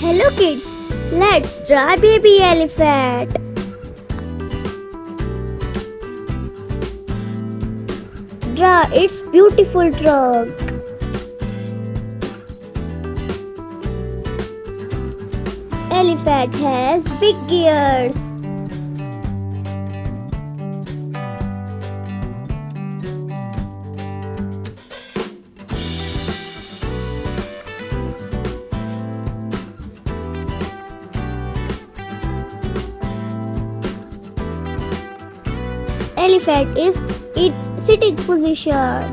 Hello kids, let's draw baby elephant. Draw its beautiful trunk. Elephant has big ears. Elephant is in sitting position.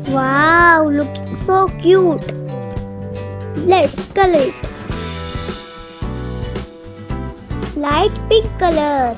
Wow, looking so cute. Let's color it. Light pink color.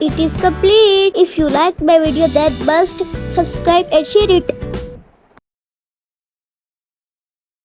It is complete. If you like my video, then must subscribe and share it.